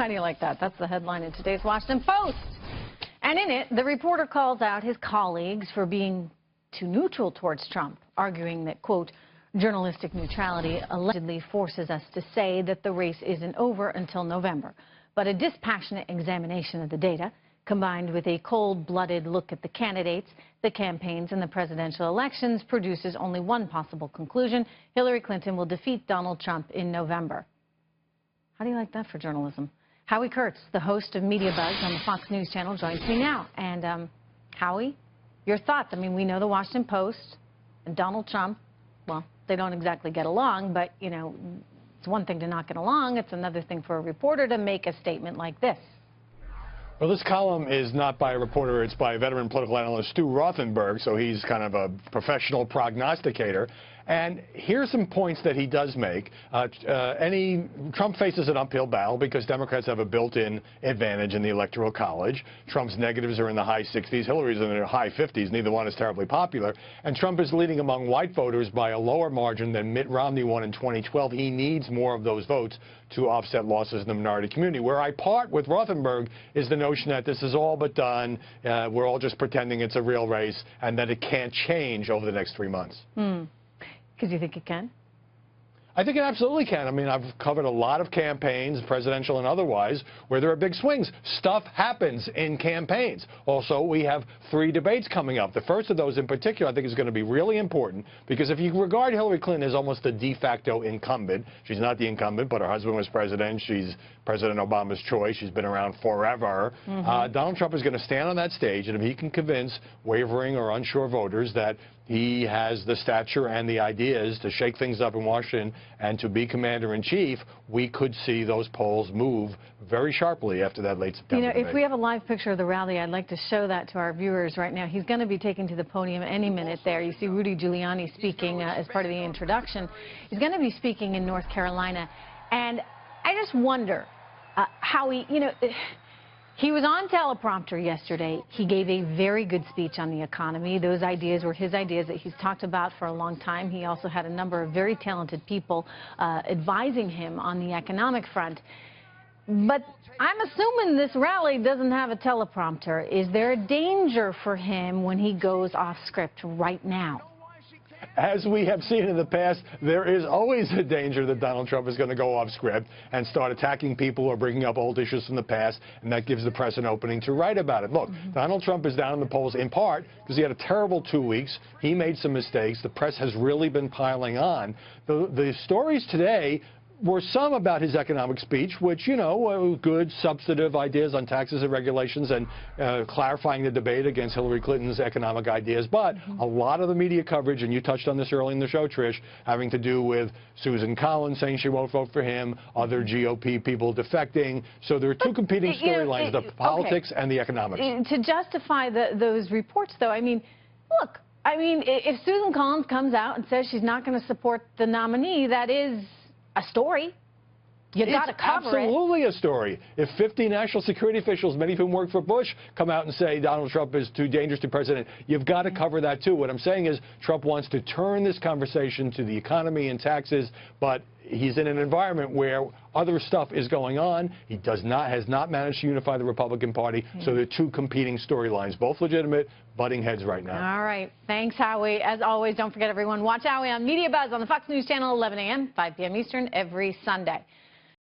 How do you like that? That's the headline in today's Washington Post. And in it, the reporter calls out his colleagues for being too neutral towards Trump, arguing that, quote, journalistic neutrality allegedly forces us to say that the race isn't over until November. But a dispassionate examination of the data, combined with a cold-blooded look at the candidates, the campaigns, and the presidential elections, produces only one possible conclusion. Hillary Clinton will defeat Donald Trump in November. How do you like that for journalism? Howard Kurtz, the host of Media Buzz on the Fox News channel, joins me now. And, Howie, your thoughts? I mean, we know the Washington Post and Donald Trump, well, they don't exactly get along, but, you know, it's one thing to not get along. It's another thing for a reporter to make a statement like this. Well, this column is not by a reporter. It's by veteran political analyst Stu Rothenberg, so he's kind of a professional prognosticator. And here's some points that he does make. Trump faces an uphill battle because Democrats have a built-in advantage in the Electoral College. Trump's negatives are in the high 60s. Hillary's in the high 50s. Neither one is terribly popular. And Trump is leading among white voters by a lower margin than Mitt Romney won in 2012. He needs more of those votes to offset losses in the minority community. Where I part with Rothenberg is the notion that this is all but done. We're all just pretending it's a real race and that it can't change over the next 3 months. Because you think it can? I think it absolutely can. I mean, I've covered a lot of campaigns, presidential and otherwise, where there are big swings. Stuff happens in campaigns. Also, we have 3 debates coming up. The first of those in particular I think is going to be really important because if you regard Hillary Clinton as almost the de facto incumbent, she's not the incumbent, but her husband was president. She's President Obama's choice. She's been around forever. Donald Trump is going to stand on that stage, and if he can convince wavering or unsure voters that he has the stature and the ideas to shake things up in Washington and to be commander-in-chief, we could see those polls move very sharply after that late September debate. If we have a live picture of the rally, I'd like to show that to our viewers right now. He's going to be taken to the podium any minute there. You see Rudy Giuliani speaking as part of the introduction. He's going to be speaking in North Carolina. And I just wonder how he was on teleprompter yesterday. He gave a very good speech on the economy. Those ideas were his ideas that he's talked about for a long time. He also had a number of very talented people advising him on the economic front. But I'm assuming this rally doesn't have a teleprompter. Is there a danger for him when he goes off script right now? As we have seen in the past, there is always a danger that Donald Trump is going to go off script and start attacking people or bringing up old issues from the past, and that gives the press an opening to write about it. Look, Donald Trump is down in the polls in part because he had a terrible 2 weeks. He made some mistakes. The press has really been piling on. The stories today were some about his economic speech, which, you know, good substantive ideas on taxes and regulations and clarifying the debate against Hillary Clinton's economic ideas. But a lot of the media coverage, and you touched on this early in the show, Trish, having to do with Susan Collins saying she won't vote for him, other GOP people defecting. So there are 2 competing storylines, the politics and the economics. To justify those reports, though, I mean, look, if Susan Collins comes out and says she's not going to support the nominee, that is a story. You got to cover it. Absolutely a story. If 50 national security officials, many of whom worked for Bush, come out and say Donald Trump is too dangerous to president, you've got to cover that too. What I'm saying is Trump wants to turn this conversation to the economy and taxes, but he's in an environment where other stuff is going on. He has not managed to unify the Republican Party, so there are 2 competing storylines, both legitimate, butting heads right now. All right. Thanks, Howie. As always, don't forget, everyone, watch Howie on Media Buzz on the Fox News channel, 11 a.m., 5 p.m. Eastern, every Sunday.